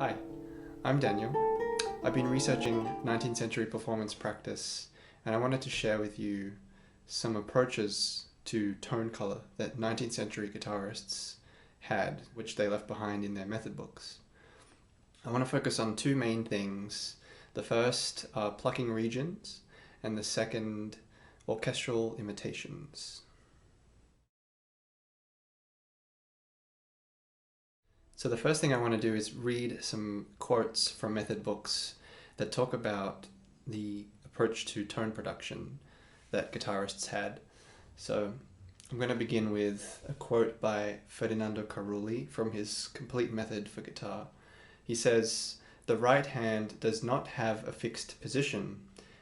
Hi, I'm Daniel. I've been researching 19th century performance practice, and I wanted to share with you some approaches to tone color that 19th century guitarists had, which they left behind in their method books. I want to focus on two main things. The first are plucking regions, and the second, orchestral imitations. So the first thing I want to do is read some quotes from method books that talk about the approach to tone production that guitarists had. So I'm going to begin with a quote by Ferdinando Carulli from his Complete Method for Guitar. He says, "The right hand does not have a fixed position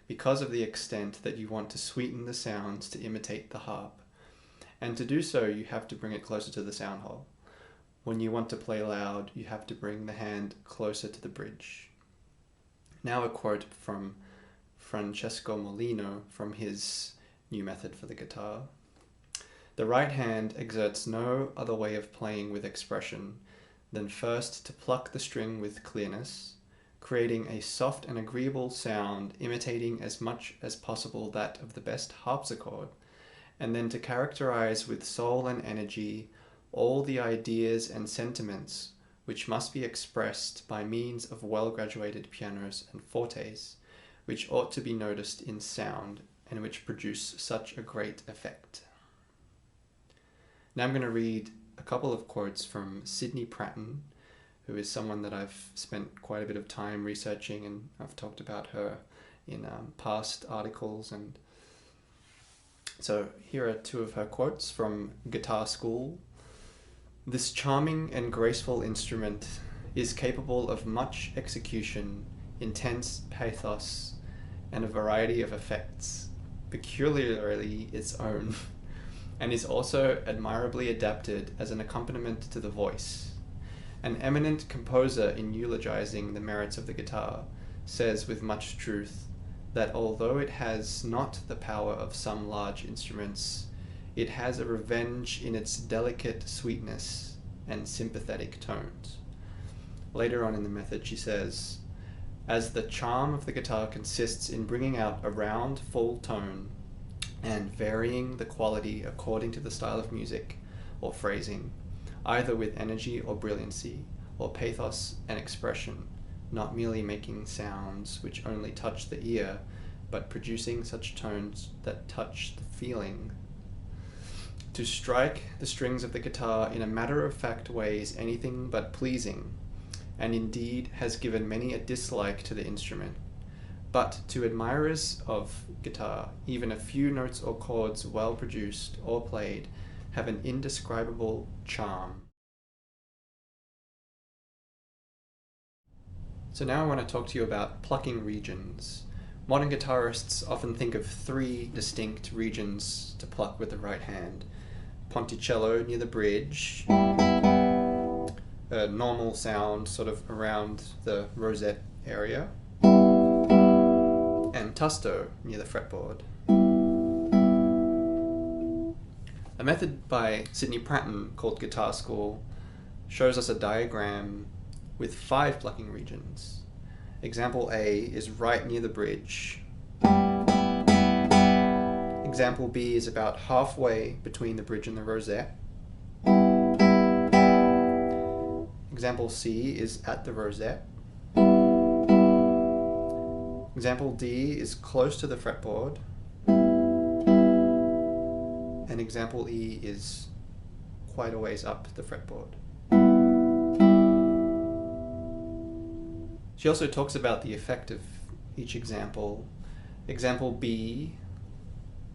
because of the extent that you want to sweeten the sounds to imitate the harp. And to do so, you have to bring it closer to the sound hole. When you want to play loud, you have to bring the hand closer to the bridge." Now a quote from Francesco Molino from his new method for the guitar. "The right hand exerts no other way of playing with expression than first to pluck the string with clearness, creating a soft and agreeable sound imitating as much as possible that of the best harpsichord, and then to characterize with soul and energy all the ideas and sentiments which must be expressed by means of well-graduated pianos and fortes, which ought to be noticed in sound and which produce such a great effect." Now I'm going to read a couple of quotes from Sydney Pratton, who is someone that I've spent quite a bit of time researching, and I've talked about her in past articles. And so here are two of her quotes from Guitar School. "This charming and graceful instrument is capable of much execution, intense pathos, and a variety of effects, peculiarly its own, and is also admirably adapted as an accompaniment to the voice. An eminent composer, in eulogizing the merits of the guitar, says with much truth that although it has not the power of some large instruments, it has a revenge in its delicate sweetness and sympathetic tones." Later on in the method she says, "As the charm of the guitar consists in bringing out a round, full tone and varying the quality according to the style of music or phrasing, either with energy or brilliancy, or pathos and expression, not merely making sounds which only touch the ear, but producing such tones that touch the feeling. To strike the strings of the guitar in a matter-of-fact way is anything but pleasing, and indeed has given many a dislike to the instrument. But to admirers of guitar, even a few notes or chords well produced or played have an indescribable charm." So now I want to talk to you about plucking regions. Modern guitarists often think of three distinct regions to pluck with the right hand: ponticello near the bridge, a normal sound sort of around the rosette area, and tusto near the fretboard. A method by Sydney Pratton called Guitar School shows us a diagram with 5 plucking regions. Example A is right near the bridge. Example B is about halfway between the bridge and the rosette. Example C is at the rosette. Example D is close to the fretboard. And example E is quite a ways up the fretboard. She also talks about the effect of each example. Example B,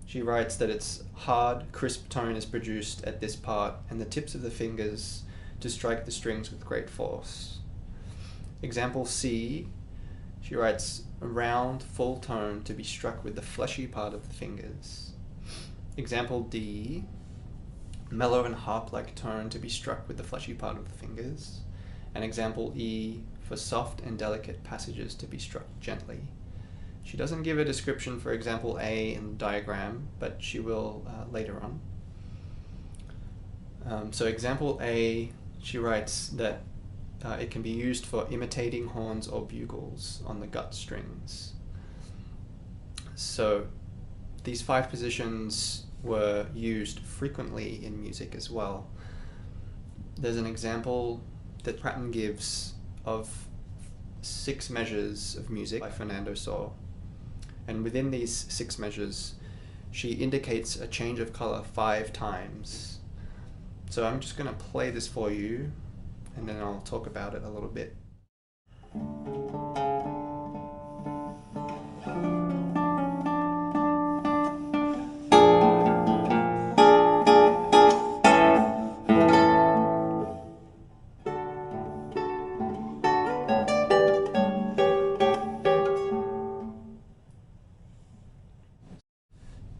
she writes that its hard, crisp tone is produced at this part and the tips of the fingers to strike the strings with great force. Example C, she writes a round, full tone to be struck with the fleshy part of the fingers. Example D, mellow and harp-like tone to be struck with the fleshy part of the fingers. And example E, for soft and delicate passages to be struck gently. She doesn't give a description for example A in the diagram, but she will later on. So example A, she writes that it can be used for imitating horns or bugles on the gut strings. So these 5 positions were used frequently in music as well. There's an example that Pratton gives of 6 measures of music by Fernando Sor. And within these 6 measures, she indicates a change of color 5 times. So I'm just going to play this for you, and then I'll talk about it a little bit.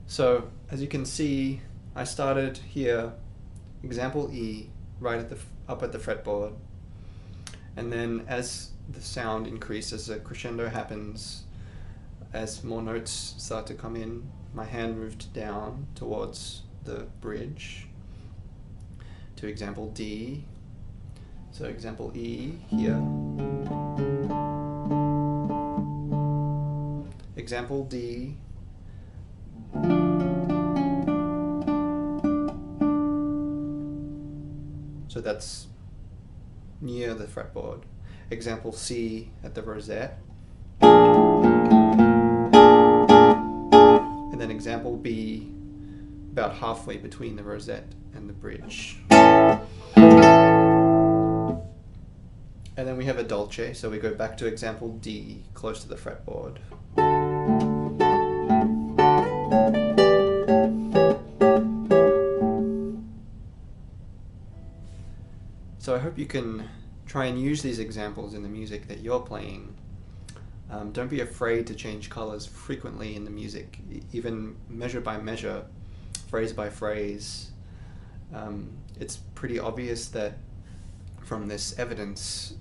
So, as you can see, I started here, example E, right at up at the fretboard, and then as the sound increases, a crescendo happens, as more notes start to come in, my hand moved down towards the bridge to example D. So example E here, example D, so that's near the fretboard. Example C at the rosette. And then example B about halfway between the rosette and the bridge. And then we have a dolce, so we go back to example D, close to the fretboard. So I hope you can try and use these examples in the music that you're playing. Don't be afraid to change colors frequently in the music, even measure by measure, phrase by phrase. It's pretty obvious that from this evidence,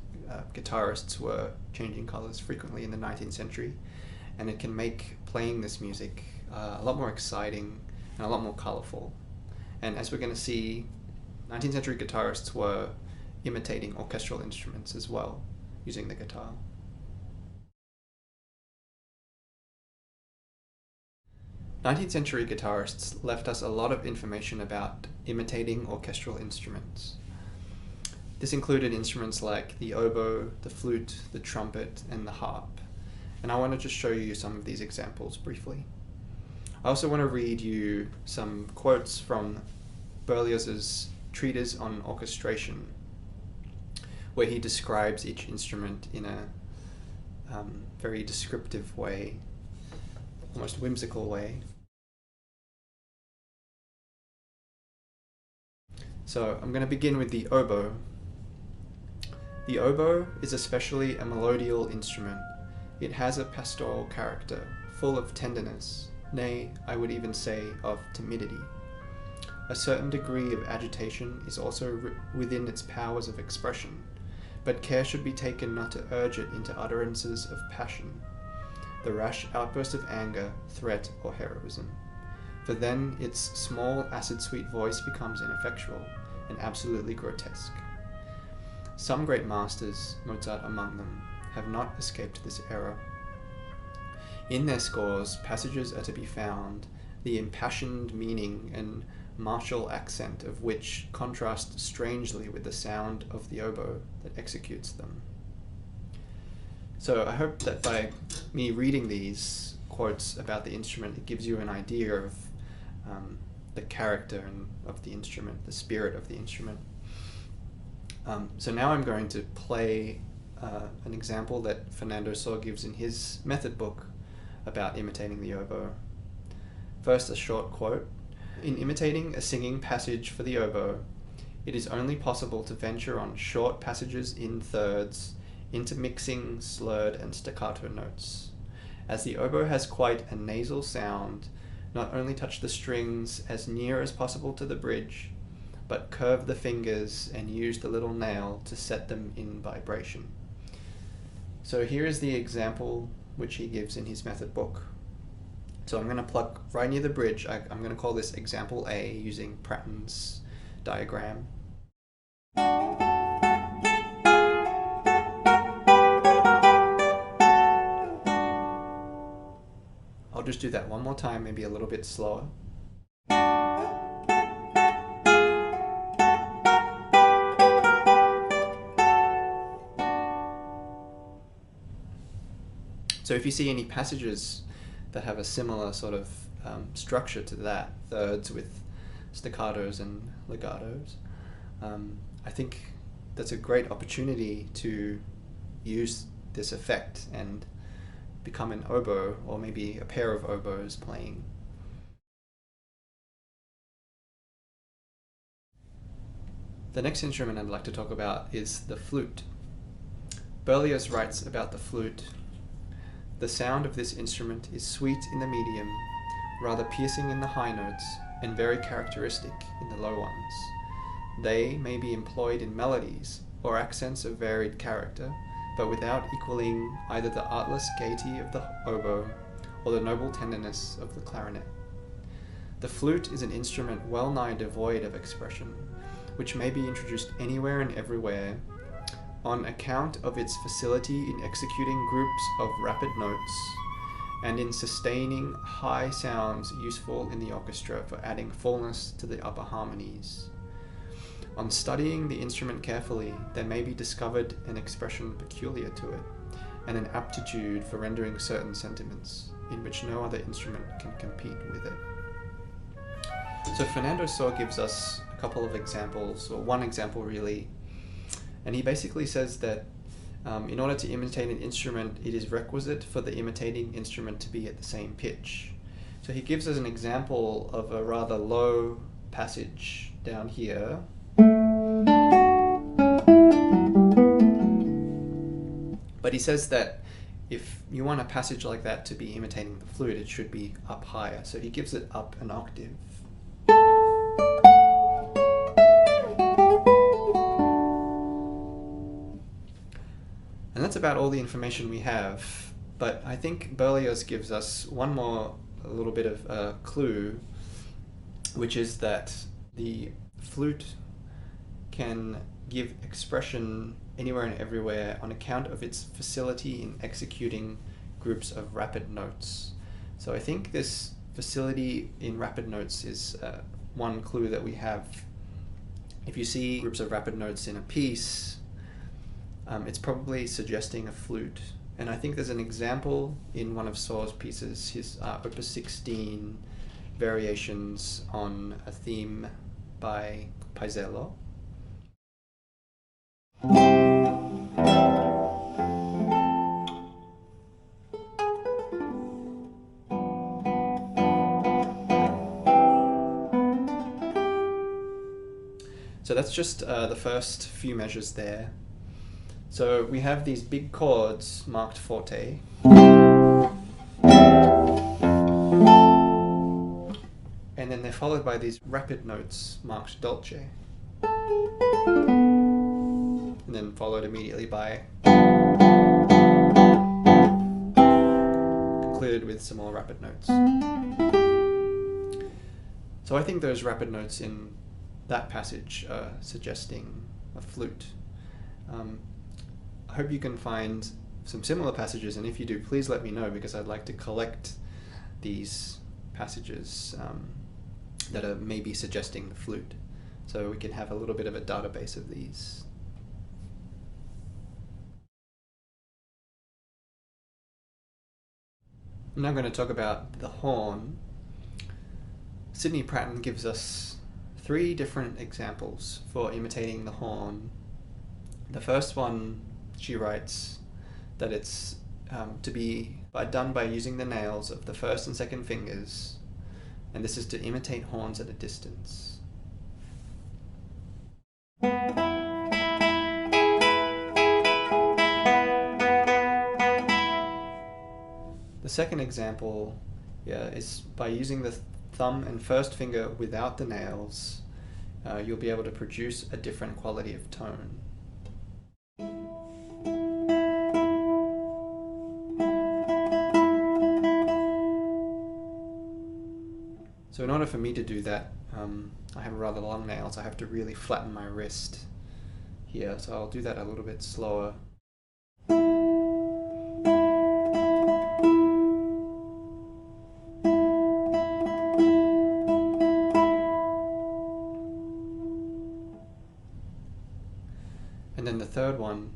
guitarists were changing colors frequently in the 19th century, and it can make playing this music a lot more exciting and a lot more colorful. And as we're going to see, 19th century guitarists were imitating orchestral instruments as well, using the guitar. Nineteenth century guitarists left us a lot of information about imitating orchestral instruments. This included instruments like the oboe, the flute, the trumpet, and the harp. And I want to just show you some of these examples briefly. I also want to read you some quotes from Berlioz's treatise on orchestration, where he describes each instrument in a very descriptive way, almost whimsical way. So I'm going to begin with the oboe. The oboe is especially a melodial instrument. It has a pastoral character, full of tenderness, nay, I would even say of timidity. A certain degree of agitation is also within its powers of expression, but care should be taken not to urge it into utterances of passion, the rash outburst of anger, threat, or heroism, for then its small acid-sweet voice becomes ineffectual and absolutely grotesque. Some great masters, Mozart among them, have not escaped this error. In their scores, passages are to be found, the impassioned meaning and martial accent of which contrast strangely with the sound of the oboe that executes them. So I hope that by me reading these quotes about the instrument, it gives you an idea of the character of the instrument, the spirit of the instrument. So now I'm going to play an example that Fernando Sor gives in his method book about imitating the oboe. First, a short quote. In imitating a singing passage for the oboe, it is only possible to venture on short passages in thirds, intermixing slurred and staccato notes. As the oboe has quite a nasal sound, not only touch the strings as near as possible to the bridge, but curve the fingers and use the little nail to set them in vibration. So here is the example which he gives in his method book. So I'm going to pluck right near the bridge. I'm going to call this example A using Pratton's diagram. do that one more time, maybe a little bit slower. So if you see any passages that have a similar sort of structure to that, thirds with staccatos and legatos, I think that's a great opportunity to use this effect and become an oboe, or maybe a pair of oboes playing. The next instrument I'd like to talk about is the flute. Berlioz writes about the flute: "The sound of this instrument is sweet in the medium, rather piercing in the high notes, and very characteristic in the low ones. They may be employed in melodies or accents of varied character, but without equaling either the artless gaiety of the oboe or the noble tenderness of the clarinet. The flute is an instrument well nigh devoid of expression, which may be introduced anywhere and everywhere, on account of its facility in executing groups of rapid notes, and in sustaining high sounds useful in the orchestra for adding fullness to the upper harmonies. On studying the instrument carefully, there may be discovered an expression peculiar to it, and an aptitude for rendering certain sentiments, in which no other instrument can compete with it." So Fernando Saw gives us a couple of examples, or one example really, and he basically says that in order to imitate an instrument, it is requisite for the imitating instrument to be at the same pitch. So he gives us an example of a rather low passage down here. But he says that if you want a passage like that to be imitating the flute, it should be up higher. So he gives it up an octave. And that's about all the information we have. But I think Berlioz gives us one more, a little bit of a clue, which is that the flute can give expression anywhere and everywhere on account of its facility in executing groups of rapid notes. So I think this facility in rapid notes is one clue that we have. If you see groups of rapid notes in a piece, it's probably suggesting a flute. And I think there's an example in one of Saw's pieces, his Opus 16 variations on a theme by Paisiello. So that's just the first few measures there. So we have these big chords marked forte. And then they're followed by these rapid notes marked dolce. And then followed immediately by, concluded with some more rapid notes. So I think those rapid notes in that passage are suggesting a flute. I hope you can find some similar passages, and if you do, please let me know, because I'd like to collect these passages that are maybe suggesting the flute, so we can have a little bit of a database of these. I'm now going to talk about the horn. Sydney Pratton gives us 3 different examples for imitating the horn. The first one, she writes that it's to be done by using the nails of the first and second fingers, and this is to imitate horns at a distance. The second example is by using the thumb and first finger without the nails. You'll be able to produce a different quality of tone. So in order for me to do that, I have rather long nails. I have to really flatten my wrist here, so I'll do that a little bit slower. And then the third one,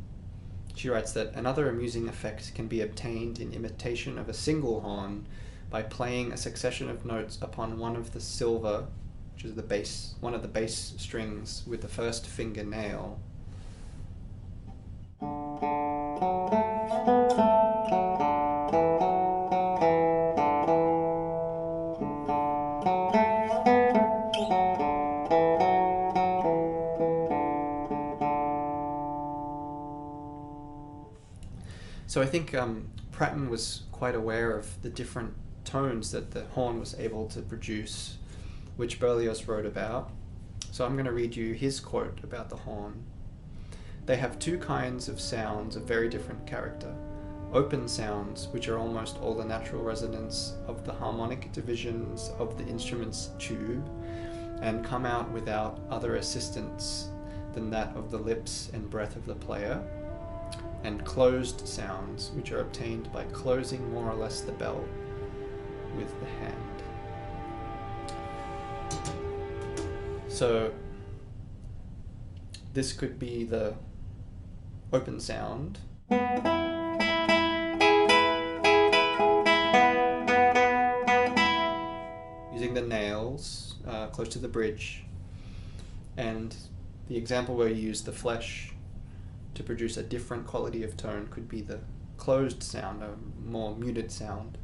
she writes that another amusing effect can be obtained in imitation of a single horn by playing a succession of notes upon one of the silver, which is the bass, one of the bass strings with the first finger nail. So I think Pratton was quite aware of the different tones that the horn was able to produce, which Berlioz wrote about. So I'm going to read you his quote about the horn. They have two kinds of sounds of very different character. Open sounds, which are almost all the natural resonance of the harmonic divisions of the instrument's tube, and come out without other assistance than that of the lips and breath of the player, and closed sounds, which are obtained by closing more or less the bell with the hand. So this could be the open sound, using the nails close to the bridge, and the example where you use the flesh to produce a different quality of tone could be the closed sound, a more muted sound.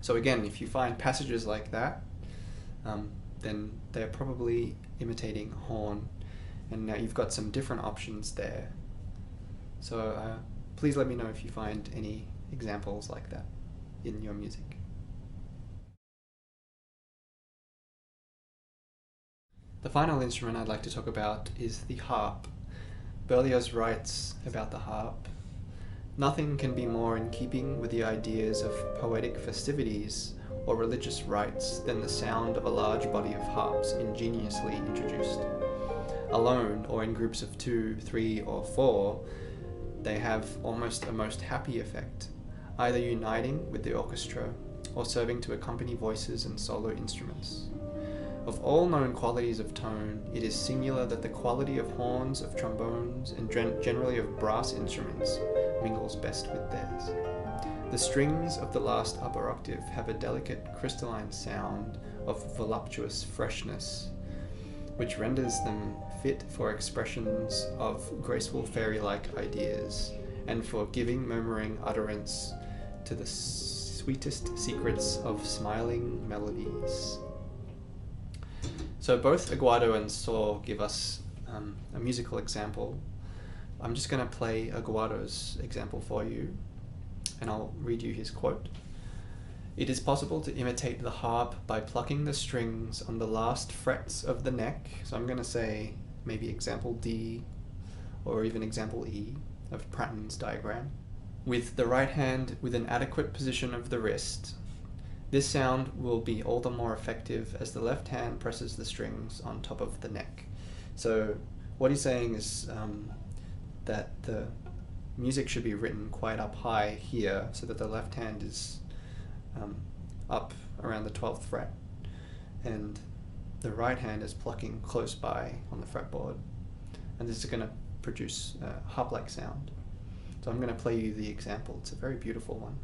So again, if you find passages like that, then they're probably imitating horn, and now you've got some different options there. So please let me know if you find any examples like that in your music. The final instrument I'd like to talk about is the harp. Berlioz writes about the harp: nothing can be more in keeping with the ideas of poetic festivities or religious rites than the sound of a large body of harps ingeniously introduced. Alone, or in groups of 2, 3, or 4, they have almost a most happy effect, either uniting with the orchestra or serving to accompany voices and solo instruments. Of all known qualities of tone, it is singular that the quality of horns, of trombones, and generally of brass instruments mingles best with theirs. The strings of the last upper octave have a delicate crystalline sound of voluptuous freshness, which renders them fit for expressions of graceful fairy-like ideas, and for giving murmuring utterance to the sweetest secrets of smiling melodies. So both Aguado and Saw give us a musical example. I'm just going to play Aguado's example for you, and I'll read you his quote. It is possible to imitate the harp by plucking the strings on the last frets of the neck. So I'm going to say maybe example D, or even example E of Pratton's diagram, with the right hand with an adequate position of the wrist. This sound will be all the more effective as the left hand presses the strings on top of the neck. So what he's saying is that the music should be written quite up high here, so that the left hand is up around the 12th fret, and the right hand is plucking close by on the fretboard. And this is going to produce a harp-like sound. So I'm going to play you the example. It's a very beautiful one.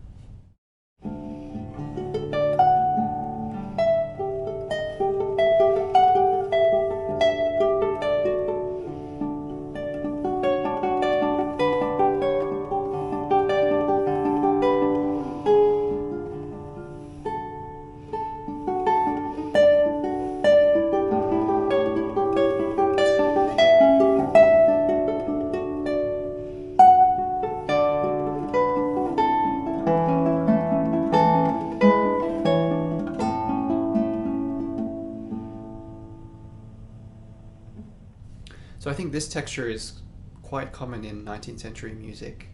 So I think this texture is quite common in 19th century music,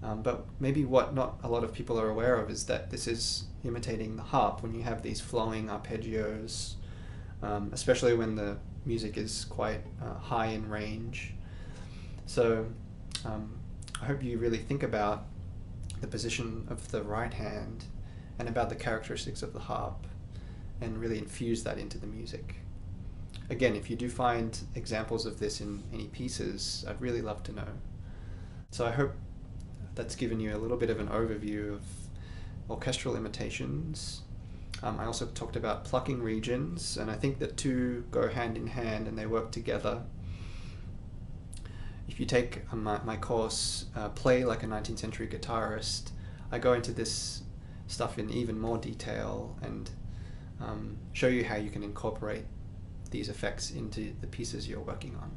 but maybe what not a lot of people are aware of is that this is imitating the harp when you have these flowing arpeggios, especially when the music is quite high in range. So I hope you really think about the position of the right hand and about the characteristics of the harp, and really infuse that into the music. Again, if you do find examples of this in any pieces, I'd really love to know. So I hope that's given you a little bit of an overview of orchestral imitations. I also talked about plucking regions, and I think the two go hand in hand and they work together. If you take my course, Play Like a 19th Century Guitarist, I go into this stuff in even more detail and show you how you can incorporate these effects into the pieces you're working on.